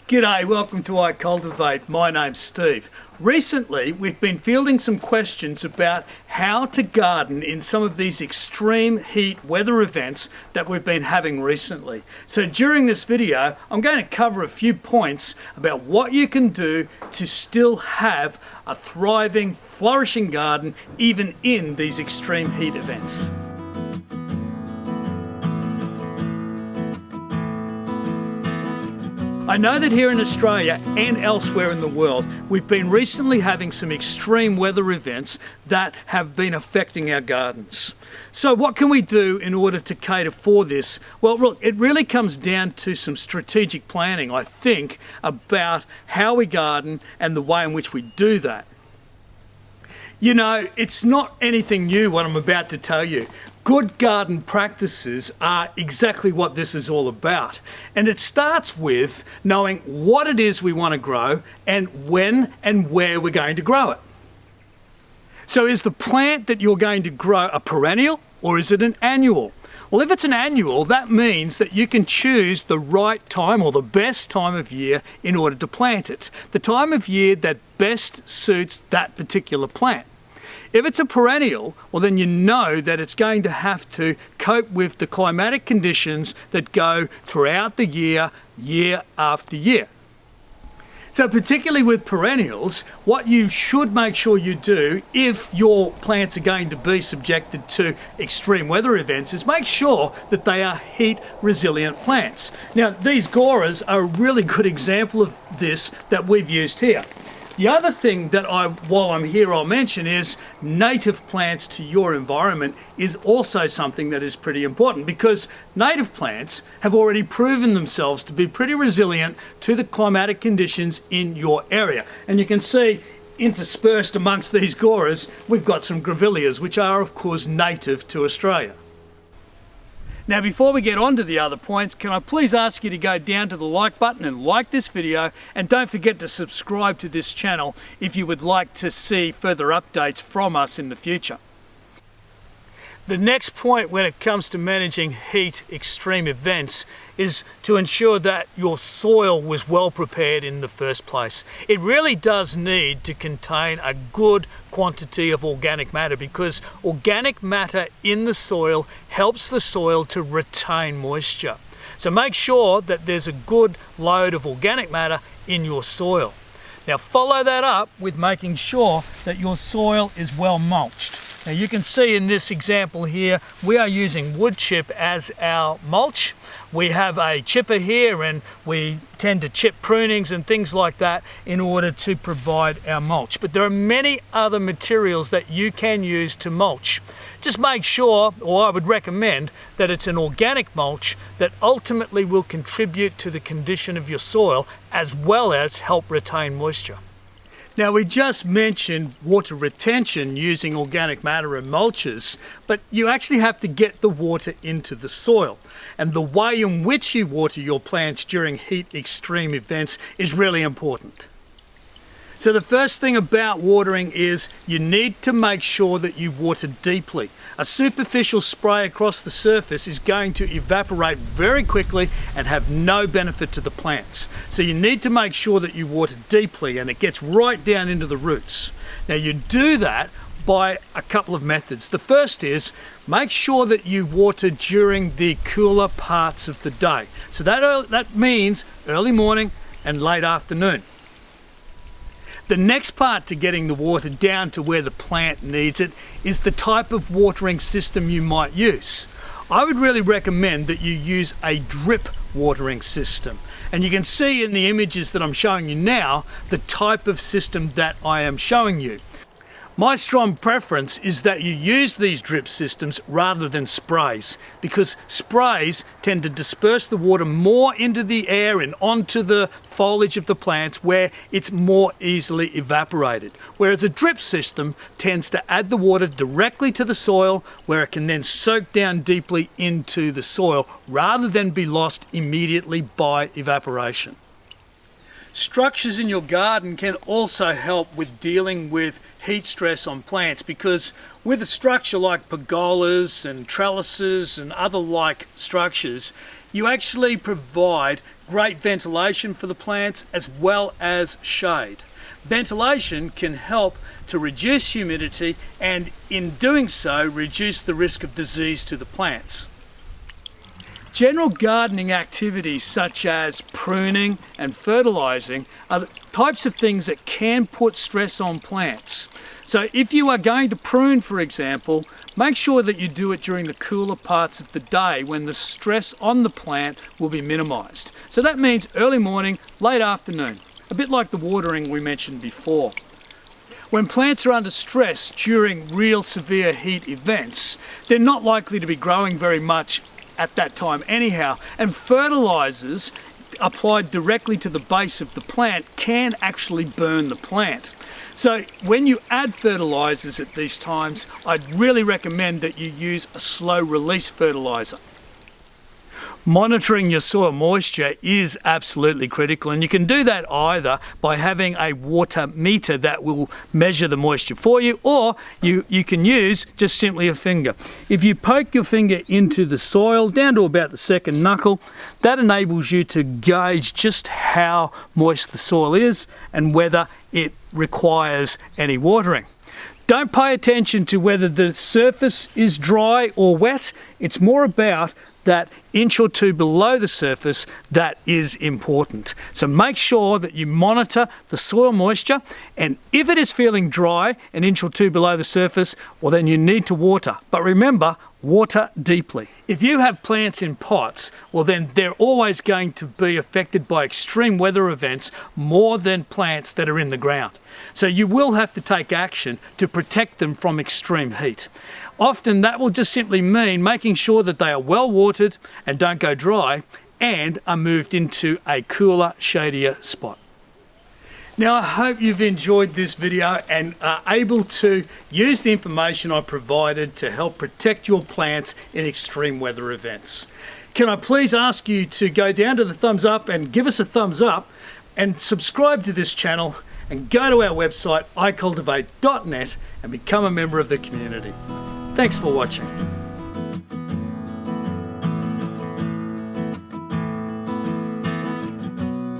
G'day, welcome to I Cultivate. My name's Steve. Recently, we've been fielding some questions about how to garden in some of these extreme heat weather events that we've been having recently. So during this video, I'm going to cover a few points about what you can do to still have a thriving, flourishing garden even in these extreme heat events. I know that here in Australia and elsewhere in the world, we've been recently having some extreme weather events that have been affecting our gardens. So what can we do in order to cater for this? Well, look, it really comes down to some strategic planning, I think, about how we garden and the way in which we do that. You know, it's not anything new what I'm about to tell you. Good garden practices are exactly what this is all about. And it starts with knowing what it is we want to grow and when and where we're going to grow it. So is the plant that you're going to grow a perennial or is it an annual? Well, if it's an annual, that means that you can choose the right time or the best time of year in order to plant it. The time of year that best suits that particular plant. If it's a perennial, well then you know that it's going to have to cope with the climatic conditions that go throughout the year, year after year. So particularly with perennials, what you should make sure you do if your plants are going to be subjected to extreme weather events is make sure that they are heat resilient plants. Now these Goras are a really good example of this that we've used here. The other thing that while I'm here, I'll mention is native plants to your environment is also something that is pretty important because native plants have already proven themselves to be pretty resilient to the climatic conditions in your area. And you can see interspersed amongst these Goras, we've got some grevilleas, which are of course native to Australia. Now before we get on to the other points, can I please ask you to go down to the like button and like this video, and don't forget to subscribe to this channel if you would like to see further updates from us in the future. The next point when it comes to managing heat extreme events is to ensure that your soil was well prepared in the first place. It really does need to contain a good quantity of organic matter because organic matter in the soil helps the soil to retain moisture. So make sure that there's a good load of organic matter in your soil. Now follow that up with making sure that your soil is well mulched. Now you can see in this example here, we are using wood chip as our mulch. We have a chipper here and we tend to chip prunings and things like that in order to provide our mulch. But there are many other materials that you can use to mulch. Just make sure, or I would recommend, that it's an organic mulch that ultimately will contribute to the condition of your soil as well as help retain moisture. Now we just mentioned water retention using organic matter and mulches, but you actually have to get the water into the soil. And the way in which you water your plants during heat extreme events is really important. So the first thing about watering is you need to make sure that you water deeply. A superficial spray across the surface is going to evaporate very quickly and have no benefit to the plants. So you need to make sure that you water deeply and it gets right down into the roots. Now you do that by a couple of methods. The first is make sure that you water during the cooler parts of the day. So that means early morning and late afternoon. The next part to getting the water down to where the plant needs it is the type of watering system you might use. I would really recommend that you use a drip watering system. And you can see in the images that I'm showing you now the type of system that I am showing you. My strong preference is that you use these drip systems rather than sprays because sprays tend to disperse the water more into the air and onto the foliage of the plants where it's more easily evaporated. Whereas a drip system tends to add the water directly to the soil where it can then soak down deeply into the soil rather than be lost immediately by evaporation. Structures in your garden can also help with dealing with heat stress on plants because with a structure like pergolas and trellises and other like structures, you actually provide great ventilation for the plants as well as shade. Ventilation can help to reduce humidity and in doing so reduce the risk of disease to the plants. General gardening activities such as pruning and fertilizing are the types of things that can put stress on plants. So if you are going to prune, for example, make sure that you do it during the cooler parts of the day when the stress on the plant will be minimized. So that means early morning, late afternoon, a bit like the watering we mentioned before. When plants are under stress during real severe heat events, they're not likely to be growing very much at that time anyhow, and fertilizers applied directly to the base of the plant can actually burn the plant. So when you add fertilizers at these times, I'd really recommend that you use a slow release fertilizer. Monitoring your soil moisture is absolutely critical, and you can do that either by having a water meter that will measure the moisture for you, or you can use just simply a finger. If you poke your finger into the soil down to about the second knuckle, that enables you to gauge just how moist the soil is and whether it requires any watering. Don't pay attention to whether the surface is dry or wet. It's more about that inch or two below the surface that is important. So make sure that you monitor the soil moisture, and if it is feeling dry, an inch or two below the surface, well then you need to water. But remember, water deeply. If you have plants in pots, well then they're always going to be affected by extreme weather events more than plants that are in the ground. So you will have to take action to protect them from extreme heat. Often that will just simply mean making sure that they are well watered and don't go dry and are moved into a cooler, shadier spot. Now I hope you've enjoyed this video and are able to use the information I provided to help protect your plants in extreme weather events. Can I please ask you to go down to the thumbs up and give us a thumbs up and subscribe to this channel and go to our website icultivate.net and become a member of the community. Thanks for watching.